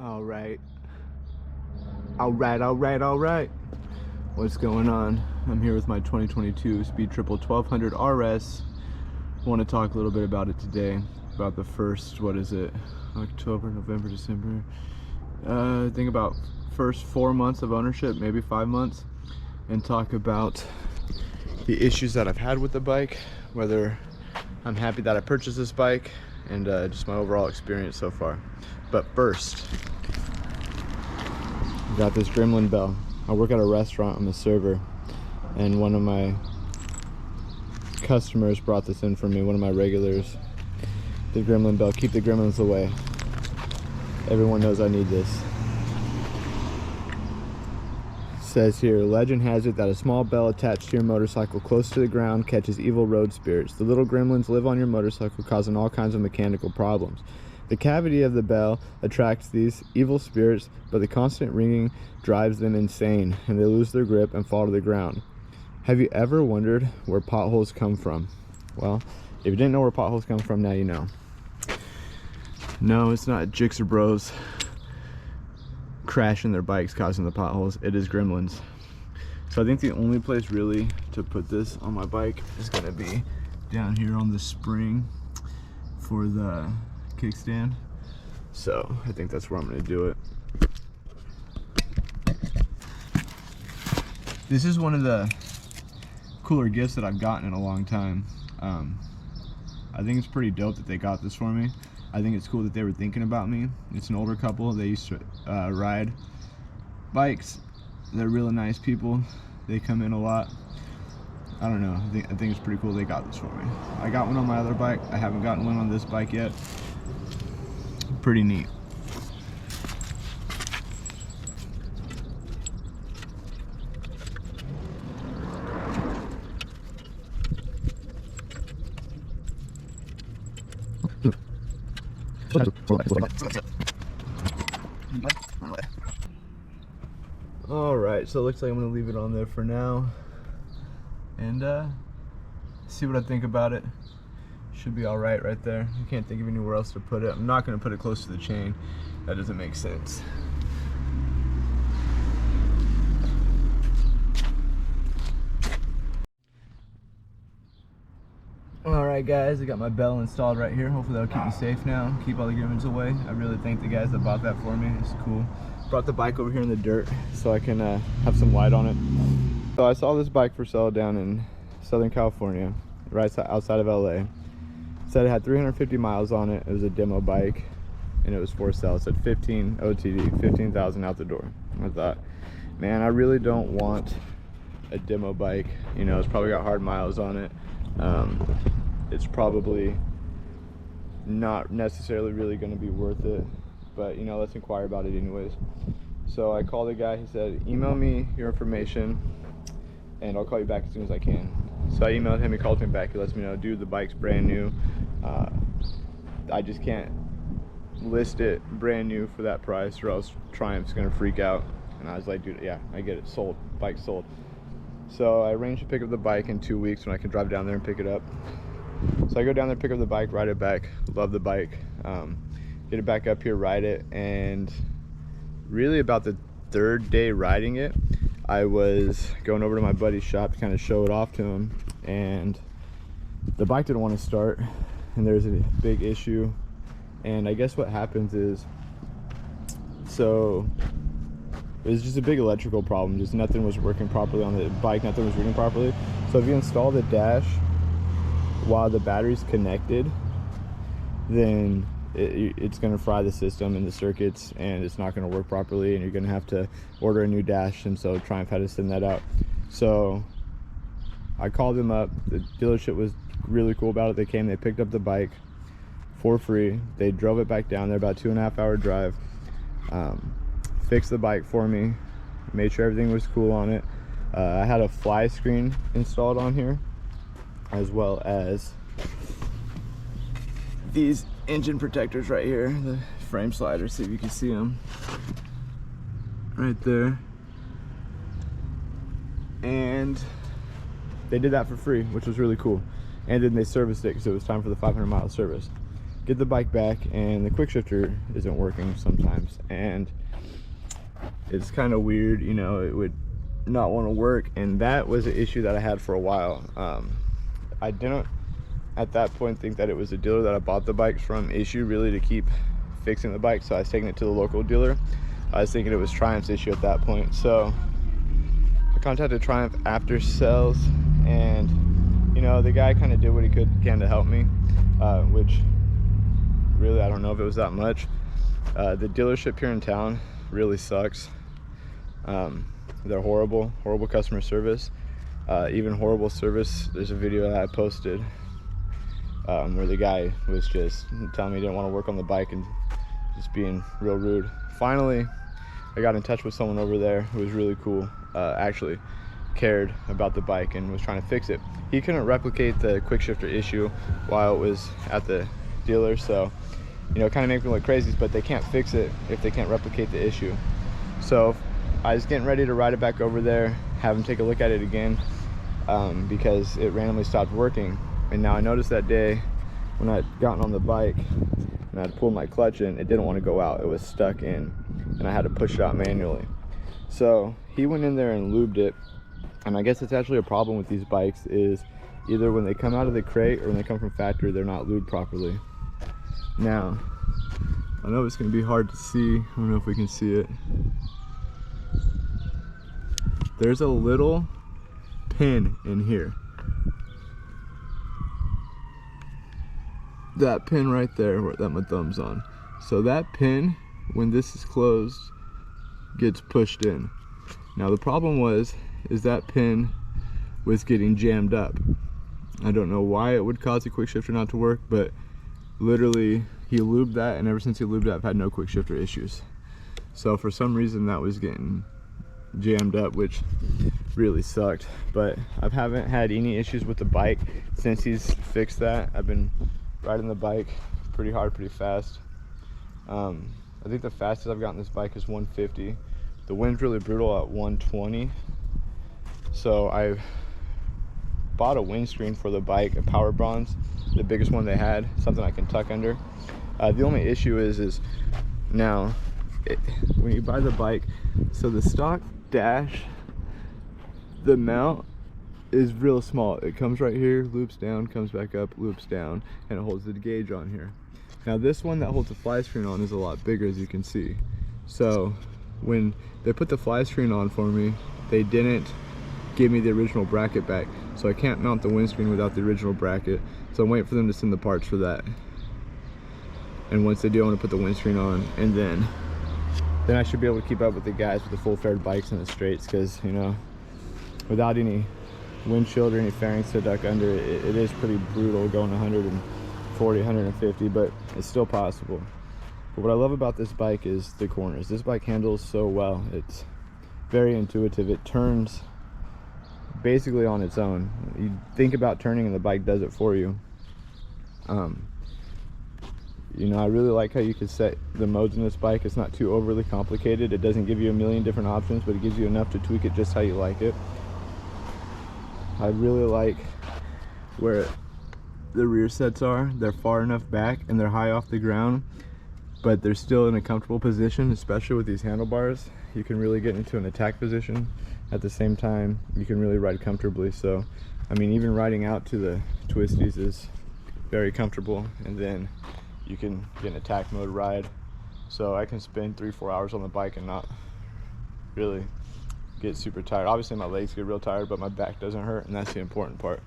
All right. What's going on? I'm here with my 2022 Speed Triple 1200 RS. I want to talk a little bit about it today, about the first, what is it, October, November, December, I think about first 4 months of ownership, maybe 5 months, and talk about the issues that I've had with the bike, whether I'm happy that I purchased this bike, and just my overall experience so far. But first, I got this Gremlin Bell. I work at a restaurant, I'm a server, and one of my customers brought this in for me, one of my regulars. The Gremlin Bell, keep the gremlins away. Everyone knows I need this. It says here, legend has it that a small bell attached to your motorcycle close to the ground catches evil road spirits. The little gremlins live on your motorcycle, causing all kinds of mechanical problems. The cavity of the bell attracts these evil spirits, but the constant ringing drives them insane, and they lose their grip and fall to the ground. Have you ever wondered where potholes come from? Well, if you didn't know where potholes come from, now you know. No, it's not Jixer Bros crashing their bikes causing the potholes. It is gremlins. So I think the only place really to put this on my bike is going to be down here on the spring for the kickstand. So I think that's where I'm going to do it. This is one of the cooler gifts that I've gotten in a long time. I think it's pretty dope that they got this for me. I think it's cool that they were thinking about me. It's an older couple. They used to ride bikes. They're really nice people. They come in a lot. I don't know. I think it's pretty cool they got this for me. I got one on my other bike. I haven't gotten one on this bike yet. Pretty neat. All right, so it looks like I'm gonna leave it on there for now and see what I think about it. Should be all right there. I can't think of anywhere else to put it. I'm not gonna put it close to the chain. That doesn't make sense. Alright guys, I got my bell installed right here. Hopefully that'll keep me safe now, keep all the gremlins away. I really thank the guys that bought that for me. It's cool. Brought the bike over here in the dirt so I can have some light on it. So I saw this bike for sale down in Southern California, right outside of LA. It said it had 350 miles on it. It was a demo bike and it was for sale. It said 15 OTD, 15,000 out the door. I thought, man, I really don't want a demo bike. You know, it's probably got hard miles on it. It's probably not necessarily really going to be worth it, but you know, let's inquire about it anyways. So I called the guy. He said, email me your information and I'll call you back as soon as I can. So I emailed him. He called me back. He lets me know, dude, the bike's brand new. I just can't list it brand new for that price or else Triumph's gonna freak out. And I was like, dude, yeah, I get it, sold, bike sold. So I arranged to pick up the bike in 2 weeks when I can drive down there and pick it up. So I go down there, pick up the bike, ride it back. Love the bike. Get it back up here, ride it, and really about the third day riding it, I was going over to my buddy's shop to kind of show it off to him, and the bike didn't want to start, and there's a big issue. And I guess what happens is, so it was just a big electrical problem. Just nothing was working properly on the bike, nothing was reading properly. So if you install the dash while the battery's connected, then it's going to fry the system and the circuits, and it's not going to work properly, and you're going to have to order a new dash. And so Triumph had to send that out. So I called them up. The dealership was really cool about it. They came, they picked up the bike for free. They drove it back down there, about 2.5 hour drive. Fixed the bike for me, made sure everything was cool on it. I had a fly screen installed on here, as well as these engine protectors right here, the frame sliders. See if you can see them right there. And they did that for free, which was really cool. And then they serviced it because it was time for the 500 mile service. get the bike back, and the quick shifter isn't working sometimes, and it's kind of weird, you know, it would not want to work, and that was an issue that I had for a while. I didn't at that point think that it was a dealer that I bought the bikes from issue really to keep fixing the bike, so I was taking it to the local dealer. I was thinking it was Triumph's issue at that point, so I contacted Triumph after sales, and you know, the guy kind of did what he can to help me, which really I don't know if it was that much. The dealership here in town really sucks. They're horrible customer service, even horrible service. There's a video that I posted where the guy was just telling me he didn't want to work on the bike and just being real rude. Finally, I got in touch with someone over there who was really cool, actually cared about the bike and was trying to fix it. He couldn't replicate the quick shifter issue while it was at the dealer, so you know, kind of make me look crazy, but they can't fix it if they can't replicate the issue. So I was getting ready to ride it back over there, have him take a look at it again, because it randomly stopped working. And now I noticed that day when I'd gotten on the bike and I'd pulled my clutch in, it didn't want to go out, it was stuck in, and I had to push it out manually. So he went in there and lubed it, and I guess it's actually a problem with these bikes is either when they come out of the crate or when they come from factory, they're not lubed properly. Now, I know it's going to be hard to see, I don't know if we can see it. There's a little pin in here. That pin right there that my thumb's on. So that pin, when this is closed, gets pushed in. Now the problem is that pin was getting jammed up. I don't know why it would cause the quick shifter not to work, but literally he lubed that, and ever since he lubed that, I've had no quick shifter issues. So for some reason that was getting jammed up, which really sucked, but I haven't had any issues with the bike since he's fixed that. I've been riding the bike pretty hard, pretty fast. I think the fastest I've gotten this bike is 150. The wind's really brutal at 120. So I bought a windscreen for the bike, a power bronze, the biggest one they had, something I can tuck under. The only issue is now when you buy the bike, so the stock dash, the mount is real small. It comes right here, loops down, comes back up, loops down, and it holds the gauge on here. Now this one that holds the fly screen on is a lot bigger, as you can see. So when they put the fly screen on for me, they didn't give me the original bracket back, so I can't mount the windscreen without the original bracket. So I'm waiting for them to send the parts for that, and once they do, I want to put the windscreen on, and then I should be able to keep up with the guys with the full fared bikes in the straights, because you know, without any windshield or any fairings to duck under, it is pretty brutal going 140, 150, but it's still possible. But what I love about this bike is the corners. This bike handles so well. It's very intuitive. It turns basically on its own. You think about turning and the bike does it for you. You know, I really like how you can set the modes in this bike. It's not too overly complicated. It doesn't give you a million different options, but it gives you enough to tweak it just how you like it. I really like where the rear sets are. They're far enough back and they're high off the ground, but they're still in a comfortable position, especially with these handlebars. You can really get into an attack position. At the same time, you can really ride comfortably. So, I mean, even riding out to the twisties is very comfortable, and then you can get an attack mode ride. So I can spend 3-4 hours on the bike and not really get super tired. Obviously my legs get real tired, but my back doesn't hurt, and that's the important part.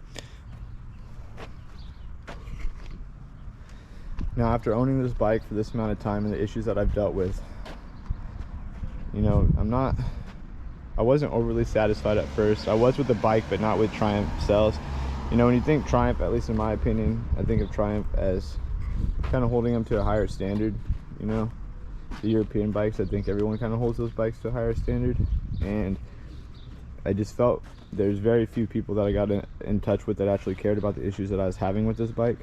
Now, after owning this bike for this amount of time and the issues that I've dealt with, you know, I wasn't overly satisfied at first. I was with the bike, but not with Triumph cells. You know, when you think Triumph, at least in my opinion, I think of Triumph as kind of holding them to a higher standard. You know, the European bikes, I think everyone kind of holds those bikes to a higher standard, and I just felt there's very few people that I got in touch with that actually cared about the issues that I was having with this bike.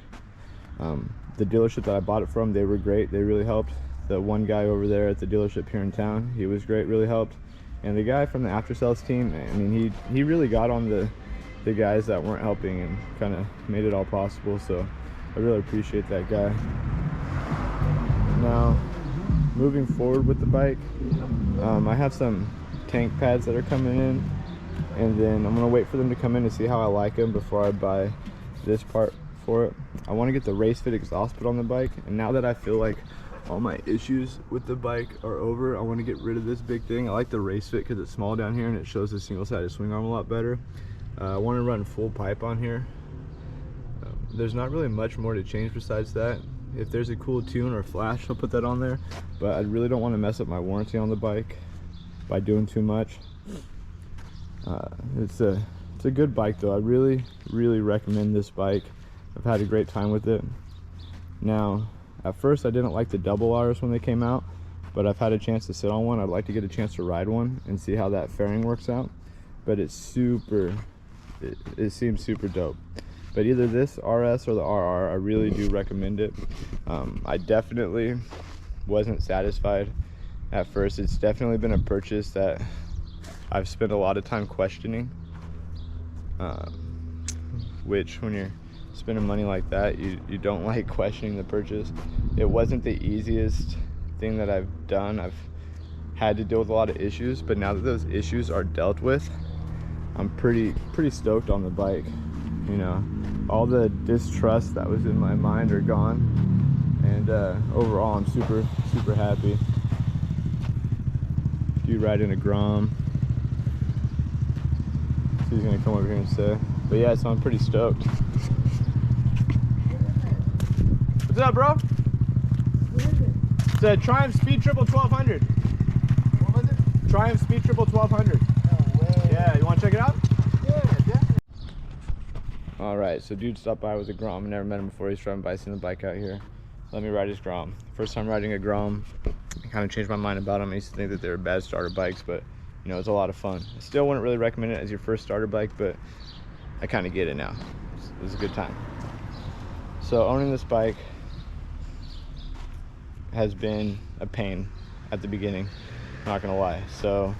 The dealership that I bought it from, they were great. They really helped. The one guy over there at the dealership here in town, he was great, really helped. And the guy from the after sales team, I mean, he really got on the guys that weren't helping and kind of made it all possible. So I really appreciate that guy. Now, moving forward with the bike, I have some tank pads that are coming in, and then I'm gonna wait for them to come in to see how I like them before I buy this part for it. I want to get the race fit exhaust put on the bike, and now that I feel like all my issues with the bike are over, I want to get rid of this big thing. I like the race fit because it's small down here and it shows the single-sided swing arm a lot better. I want to run full pipe on here. There's not really much more to change besides that. If there's a cool tune or flash, I'll put that on there, but I really don't want to mess up my warranty on the bike by doing too much. It's a good bike though. I really recommend this bike. I've had a great time with it. Now, at first I didn't like the double R's when they came out, but I've had a chance to sit on one. I'd like to get a chance to ride one and see how that fairing works out. But it's it seems super dope. But either this RS or the RR, I really do recommend it. I definitely wasn't satisfied at first. It's definitely been a purchase that I've spent a lot of time questioning, which when you're spending money like that, you don't like questioning the purchase. It wasn't the easiest thing that I've done. I've had to deal with a lot of issues, but now that those issues are dealt with, I'm pretty stoked on the bike. You know, all the distrust that was in my mind are gone, and overall I'm super happy. You ride in a Grom, so he's gonna come over here and say, but yeah, so I'm pretty stoked. What's up, bro? What is it? It's a Triumph Speed Triple 1200. What was it? Triumph Speed Triple 1200. No way. Yeah, you want to check it out? Yeah, definitely. All right, so dude stopped by with a Grom. Never met him before. He's driving by, seen the bike out here. Let me ride his Grom. First time riding a Grom. I kind of changed my mind about them. I used to think that they were bad starter bikes, but you know, it's a lot of fun. I still wouldn't really recommend it as your first starter bike, but I kind of get it now. It was a good time. So owning this bike has been a pain at the beginning, not gonna lie. So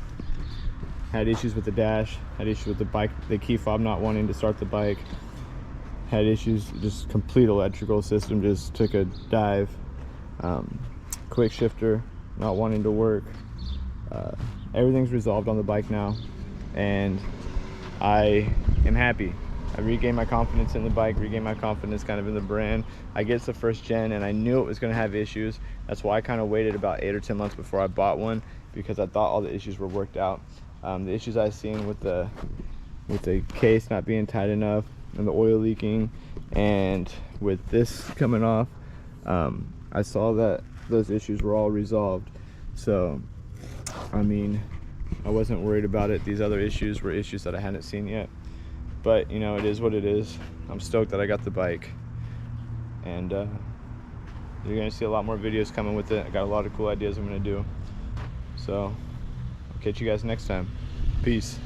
had issues with the dash, had issues with the bike, the key fob not wanting to start the bike, had issues, just complete electrical system just took a dive. Quick shifter not wanting to work. Everything's resolved on the bike now, and I am happy. I regained my confidence in the bike, regained my confidence kind of in the brand. I get it's the first gen, and I knew it was going to have issues. That's why I kind of waited about 8 or 10 months before I bought one, because I thought all the issues were worked out. The issues I've seen with the case not being tight enough, and the oil leaking, and with this coming off, I saw that those issues were all resolved. So, I mean, I wasn't worried about it. These other issues were issues that I hadn't seen yet. But, you know, it is what it is. I'm stoked that I got the bike. And you're going to see a lot more videos coming with it. I got a lot of cool ideas I'm going to do. So, I'll catch you guys next time. Peace.